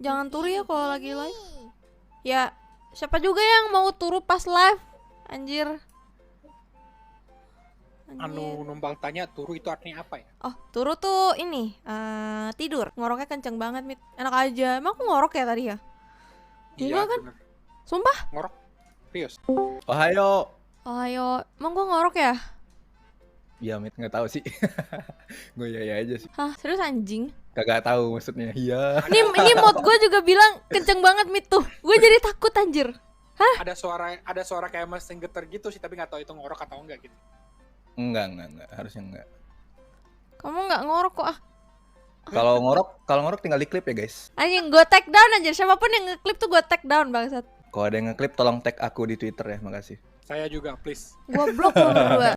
jangan turu ya kalau lagi live. Ya, siapa juga yang mau turu pas live? Anjir. Anu numpang tanya turu itu artinya apa ya? Oh, turu tuh ini tidur. Ngoroknya kenceng banget, Mit. Enak aja. Emang aku ngorok ya tadi ya? Enggak kan? Bener. Sumpah? Ngorok? Serius? Ohayo. Oh, ayo. Emang gua ngorok ya? Ya Mit nggak tahu sih. Gue ya aja sih. Hah, serius anjing? Kagak tahu maksudnya. Iya. Ini mod gue juga bilang kenceng banget, Mit tuh. Gue jadi takut anjir. Ada suara kayak mesin getar gitu sih, tapi nggak tahu itu ngorok atau enggak gitu. Enggak. Harusnya enggak. Kamu nggak ngorok kok ah. Kalau ngorok tinggal di clip ya guys. Anjing, gue take down aja. Siapapun yang ngeklip tuh gue take down bangsat. Kalau ada yang ngeklip tolong tag aku di Twitter ya, makasih. Saya juga, please. Gue blok lo berdua.